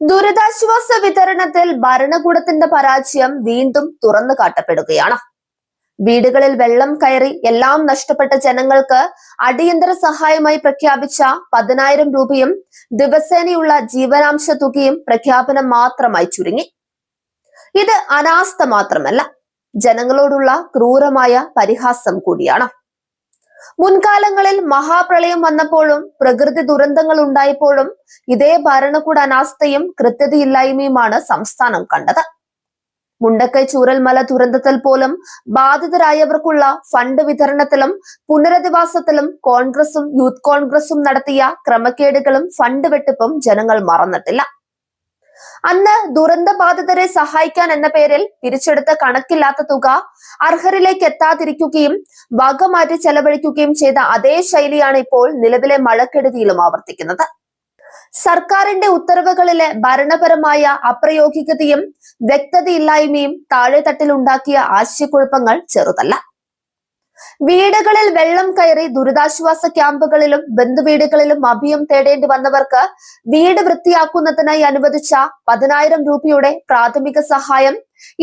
ദുരിതാശ്വാസ വിതരണത്തിൽ ഭരണകൂടത്തിന്റെ പരാജയം വീണ്ടും തുറന്നു കാട്ടപ്പെടുകയാണ്. വീടുകളിൽ വെള്ളം കയറി എല്ലാം നഷ്ടപ്പെട്ട ജനങ്ങൾക്ക് അടിയന്തര സഹായമായി പ്രഖ്യാപിച്ച 10,000 രൂപയും ദിവസേനയുള്ള ജീവനാംശ തുകയും പ്രഖ്യാപനം മാത്രമായി ചുരുങ്ങി. ഇത് അനാസ്ഥ മാത്രമല്ല, ജനങ്ങളോടുള്ള ക്രൂരമായ പരിഹാസം കൂടിയാണ്. മുൻകാലങ്ങളിൽ മഹാപ്രളയം വന്നപ്പോഴും പ്രകൃതി ദുരന്തങ്ങൾ ഉണ്ടായപ്പോഴും ഇതേ ഭരണകൂട അനാസ്ഥയും കൃത്യതയില്ലായ്മയുമാണ് സംസ്ഥാനം കണ്ടത്. മുണ്ടക്കൈ ചൂരൽമല ദുരന്തത്തിൽ പോലും ബാധിതരായവർക്കുള്ള ഫണ്ട് വിതരണത്തിലും പുനരധിവാസത്തിലും കോൺഗ്രസും യൂത്ത് കോൺഗ്രസും നടത്തിയ ക്രമക്കേടുകളും ഫണ്ട് വെട്ടിപ്പും ജനങ്ങൾ മറന്നിട്ടില്ല. അന്ന് ദുരന്ത ബാധിതരെ സഹായിക്കാൻ എന്ന പേരിൽ പിരിച്ചെടുത്ത കണക്കില്ലാത്ത തുക അർഹരിലേക്ക് എത്താതിരിക്കുകയും വക മാറ്റി ചെലവഴിക്കുകയും ചെയ്ത അതേ ശൈലിയാണ് ഇപ്പോൾ നിലവിലെ മഴക്കെടുതിയിലും ആവർത്തിക്കുന്നത്. സർക്കാരിന്റെ ഉത്തരവുകളിലെ ഭരണപരമായ അപ്രയോഗികതയും വ്യക്തതയില്ലായ്മയും താഴെത്തട്ടിലുണ്ടാക്കിയ ആശയക്കുഴപ്പങ്ങൾ ചെറുതല്ല. വീടുകളിൽ വെള്ളം കയറി ദുരിതാശ്വാസ ക്യാമ്പുകളിലും ബന്ധുവീടുകളിലും അഭയം തേടേണ്ടി വന്നവർക്ക് വീട് വൃത്തിയാക്കുന്നതിനായി അനുവദിച്ച 10,000 രൂപയുടെ പ്രാഥമിക സഹായം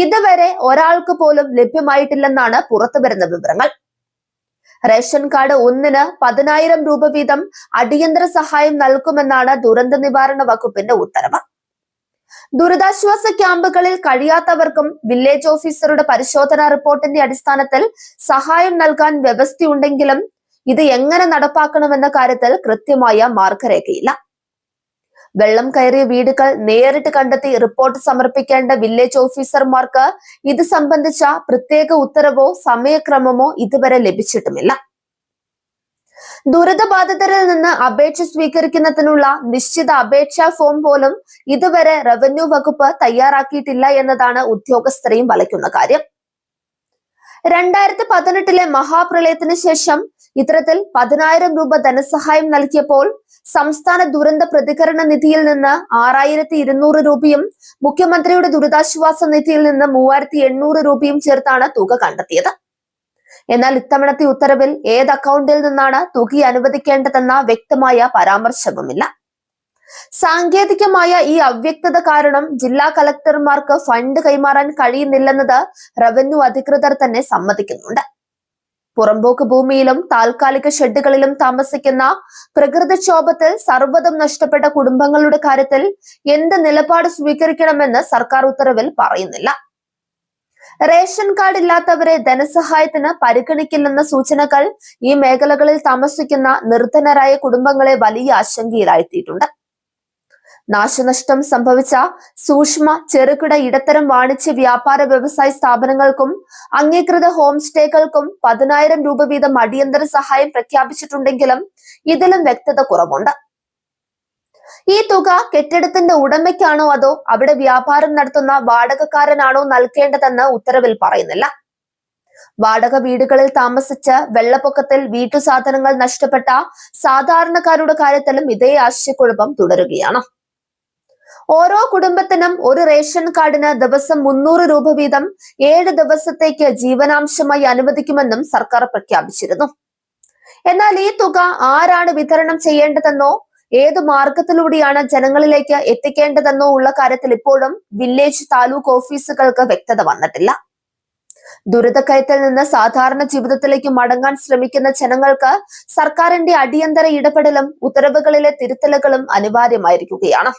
ഇതുവരെ ഒരാൾക്ക് പോലും ലഭ്യമായിട്ടില്ലെന്നാണ് പുറത്തുവരുന്ന വിവരങ്ങൾ. റേഷൻ കാർഡ് ഒന്നിന് 10,000 രൂപ വീതം അടിയന്തര സഹായം നൽകുമെന്നാണ് ദുരന്ത നിവാരണ വകുപ്പിന്റെ ഉത്തരവ്. ദുരിതാശ്വാസ ക്യാമ്പുകളിൽ കഴിയാത്തവർക്കും വില്ലേജ് ഓഫീസറുടെ പരിശോധനാ റിപ്പോർട്ടിന്റെ അടിസ്ഥാനത്തിൽ സഹായം നൽകാൻ വ്യവസ്ഥയുണ്ടെങ്കിലും ഇത് എങ്ങനെ നടപ്പാക്കണമെന്ന കാര്യത്തിൽ കൃത്യമായ മാർഗരേഖയില്ല. വെള്ളം കയറിയ വീടുകൾ നേരിട്ട് കണ്ടെത്തി റിപ്പോർട്ട് സമർപ്പിക്കേണ്ട വില്ലേജ് ഓഫീസർമാർക്ക് ഇത് സംബന്ധിച്ച പ്രത്യേക ഉത്തരവോ സമയക്രമമോ ഇതുവരെ ലഭിച്ചിട്ടുമില്ല. ദുരിതബാധിതരിൽ നിന്ന് അപേക്ഷ സ്വീകരിക്കുന്നതിനുള്ള നിശ്ചിത അപേക്ഷാ ഫോം പോലും ഇതുവരെ റവന്യൂ വകുപ്പ് തയ്യാറാക്കിയിട്ടില്ല എന്നതാണ് ഉദ്യോഗസ്ഥരെയും വലയ്ക്കുന്ന കാര്യം. 2018 മഹാപ്രളയത്തിന് ശേഷം ഇത്തരത്തിൽ 10,000 രൂപ ധനസഹായം നൽകിയപ്പോൾ സംസ്ഥാന ദുരന്ത പ്രതികരണ നിധിയിൽ നിന്ന് 6,200 രൂപയും മുഖ്യമന്ത്രിയുടെ ദുരിതാശ്വാസ നിധിയിൽ നിന്ന് 3,800 രൂപയും ചേർത്താണ് തുക കണ്ടെത്തിയത്. എന്നാൽ ഇത്തവണത്തെ ഉത്തരവിൽ ഏത് അക്കൗണ്ടിൽ നിന്നാണ് തുക അനുവദിക്കേണ്ടതെന്ന വ്യക്തമായ പരാമർശവുമില്ല. സാങ്കേതികമായ ഈ അവ്യക്തത കാരണം ജില്ലാ കളക്ടർമാർക്ക് ഫണ്ട് കൈമാറാൻ കഴിയുന്നില്ലെന്നത് റവന്യൂ അധികൃതർ തന്നെ സമ്മതിക്കുന്നുണ്ട്. പുറമ്പോക്ക് ഭൂമിയിലും താൽക്കാലിക ഷെഡുകളിലും താമസിക്കുന്ന പ്രകൃതിക്ഷോഭത്തിൽ സർവ്വതും നഷ്ടപ്പെട്ട കുടുംബങ്ങളുടെ കാര്യത്തിൽ എന്ത് നിലപാട് സ്വീകരിക്കണമെന്ന് സർക്കാർ ഉത്തരവിൽ പറയുന്നില്ല. റേഷൻ കാർഡ് ഇല്ലാത്തവരെ ധനസഹായത്തിന് പരിഗണിക്കില്ലെന്ന സൂചനകൾ ഈ മേഖലകളിൽ താമസിക്കുന്ന നിർധനരായ കുടുംബങ്ങളെ വലിയ ആശങ്കയിലാഴ്ത്തിയിട്ടുണ്ട്. നാശനഷ്ടം സംഭവിച്ച സൂക്ഷ്മ ചെറുകിട ഇടത്തരം വാണിജ്യ വ്യാപാര വ്യവസായ സ്ഥാപനങ്ങൾക്കും അംഗീകൃത ഹോം സ്റ്റേകൾക്കും 10,000 രൂപ വീതം അടിയന്തര സഹായം പ്രഖ്യാപിച്ചിട്ടുണ്ടെങ്കിലും ഇതിലും വ്യക്തത കുറവുണ്ട്. ഈ തുക കെട്ടിടത്തിന്റെ ഉടമയ്ക്കാണോ അതോ അവിടെ വ്യാപാരം നടത്തുന്ന വാടകക്കാരനാണോ നൽകേണ്ടതെന്ന് ഉത്തരവിൽ പറയുന്നില്ല. വാടക വീടുകളിൽ താമസിച്ച് വെള്ളപ്പൊക്കത്തിൽ വീട്ടുസാധനങ്ങൾ നഷ്ടപ്പെട്ട സാധാരണക്കാരുടെ കാര്യത്തിലും ഇതേ ആശയക്കുഴപ്പം തുടരുകയാണ്. ഓരോ കുടുംബത്തിനും ഒരു റേഷൻ കാർഡിന് ദിവസം 300 രൂപ വീതം 7 ദിവസത്തേക്ക് ജീവനാംശമായി അനുവദിക്കുമെന്നും സർക്കാർ പ്രഖ്യാപിച്ചിരുന്നു. എന്നാൽ ഈ തുക ആരാണ് വിതരണം ചെയ്യേണ്ടതെന്നോ ഏത് മാർഗത്തിലൂടെയാണ് ജനങ്ങളിലേക്ക് എത്തിക്കേണ്ടതെന്നോ ഉള്ള കാര്യത്തിൽ ഇപ്പോഴും വില്ലേജ് താലൂക്ക് ഓഫീസുകൾക്ക് വ്യക്തത വന്നിട്ടില്ല. ദുരിതക്കയത്തിൽ നിന്ന് സാധാരണ ജീവിതത്തിലേക്ക് മടങ്ങാൻ ശ്രമിക്കുന്ന ജനങ്ങൾക്ക് സർക്കാരിന്റെ അടിയന്തര ഇടപെടലും ഉത്തരവുകളിലെ തിരുത്തലുകളും അനിവാര്യമായിരിക്കുകയാണ്.